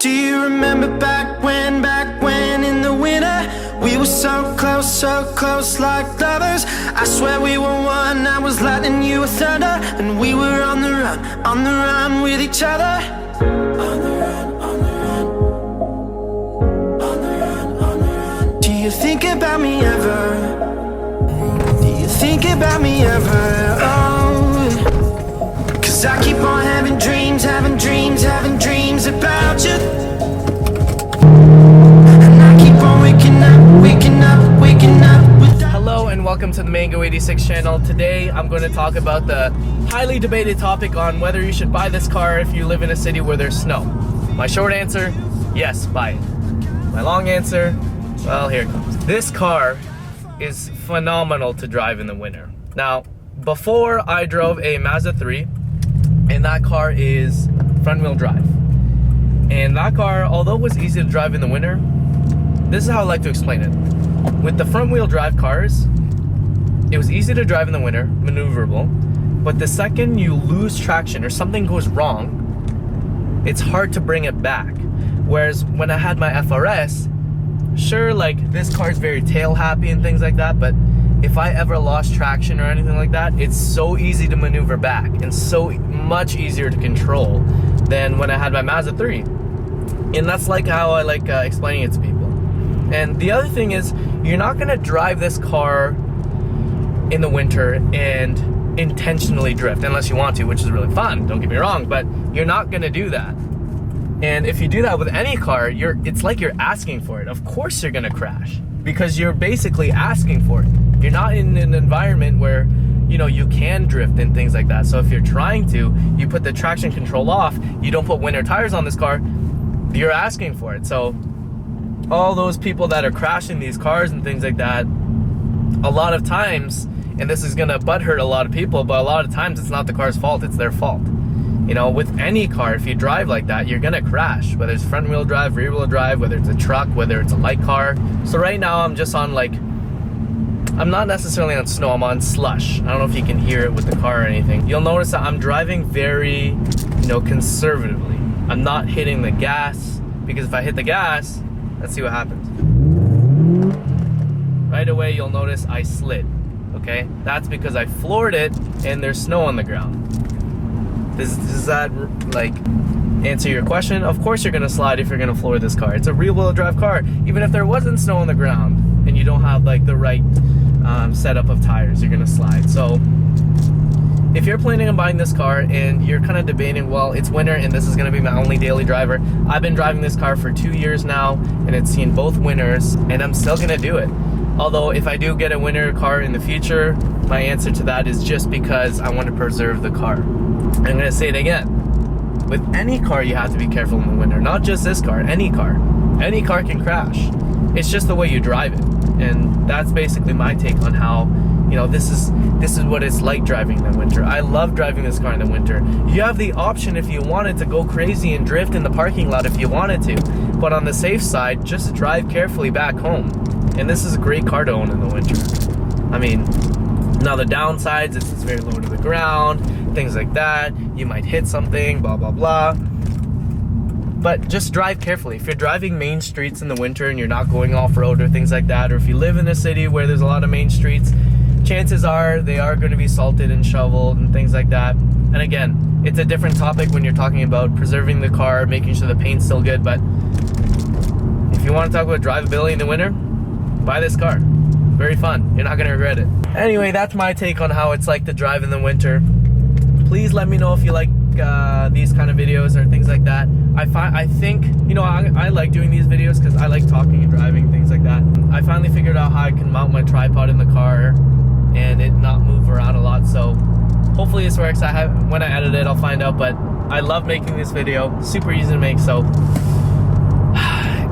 Do you remember back when in the winter we were so close like lovers? I swear we were one, I was lightning, you were thunder, and we were on the run with each other. On the run, on the run, on the run, on the run. Do you think about me ever? Do you think about me ever? Oh, 'cause I keep on having dreams about you. And I keep on waking up with Hello and welcome to the Mango 86 channel. Today I'm going to talk about the highly debated topic on whether you should buy this car if you live in a city where there's snow. My short answer, yes, buy it. My long answer, well, here it comes. This car is phenomenal to drive in the winter. Now, before I drove a Mazda 3, and that car is front wheel drive. And that car, although it was easy to drive in the winter, this is how I like to explain it. With the front wheel drive cars, it was easy to drive in the winter, maneuverable, but the second you lose traction or something goes wrong, it's hard to bring it back. Whereas when I had my FRS, sure, like this car is very tail happy and things like that, but if I ever lost traction or anything like that, it's so easy to maneuver back and so much easier to control than when I had my Mazda 3. And that's like how I like explaining it to people. And the other thing is, you're not gonna drive this car in the winter and intentionally drift unless you want to, which is really fun, don't get me wrong, but you're not gonna do that. And if you do that with any car, it's like you're asking for it. Of course you're gonna crash because you're basically asking for it. You're not in an environment where, you know, you can drift and things like that. So if you're trying to, you put the traction control off, you don't put winter tires on this car, you're asking for it. So all those people that are crashing these cars and things like that, a lot of times, and this is gonna butthurt a lot of people, but a lot of times it's not the car's fault, it's their fault. You know, with any car, if you drive like that, you're gonna crash, whether it's front wheel drive, rear wheel drive, whether it's a truck, whether it's a light car. So right now I'm just on I'm not necessarily on snow, I'm on slush. I don't know if you can hear it with the car or anything. You'll notice that I'm driving very, conservatively. I'm not hitting the gas, because if I hit the gas, let's see what happens. Right away you'll notice I slid, okay? That's because I floored it and there's snow on the ground. Does that answer your question? Of course you're gonna slide if you're gonna floor this car. It's a rear wheel drive car. Even if there wasn't snow on the ground and you don't have the right setup of tires, you're gonna slide. So if you're planning on buying this car and you're kind of debating, well, it's winter and this is gonna be my only daily driver. I've been driving this car for 2 years now and it's seen both winters and I'm still gonna do it. Although if I do get a winter car in the future, my answer to that is just because I want to preserve the car. I'm gonna say it again. With any car, you have to be careful in the winter. Not just this car, any car. Any car can crash. It's just the way you drive it. And that's basically my take on how, this is what it's like driving in the winter. I love driving this car in the winter. You have the option if you wanted to go crazy and drift in the parking lot if you wanted to. But on the safe side, just drive carefully back home. And this is a great car to own in the winter. I mean, now the downsides, it's very low to the ground, things like that. You might hit something, blah, blah, blah. But just drive carefully. If you're driving main streets in the winter and you're not going off-road or things like that, or if you live in a city where there's a lot of main streets, chances are they are going to be salted and shoveled and things like that. And again, it's a different topic when you're talking about preserving the car, making sure the paint's still good. But if you want to talk about drivability in the winter, buy this car. Very fun. You're not going to regret it. Anyway, that's my take on how it's like to drive in the winter. Please let me know if you like these kind of videos or things like that. I think, I like doing these videos because I like talking and driving, things like that. I finally figured out how I can mount my tripod in the car and it not move around a lot. So hopefully this works. When I edit it, I'll find out. But I love making this video. Super easy to make. So.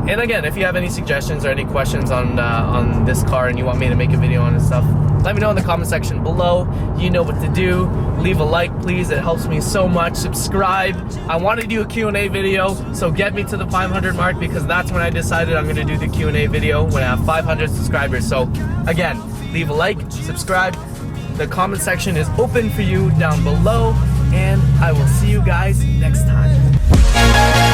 And again, if you have any suggestions or any questions on this car and you want me to make a video on it stuff, let me know in the comment section below. You know what to do. Leave a like, please. It helps me so much. Subscribe. I want to do a Q&A video, so get me to the 500 mark because that's when I decided I'm going to do the Q&A video when I have 500 subscribers. So again, leave a like, subscribe. The comment section is open for you down below, and I will see you guys next time.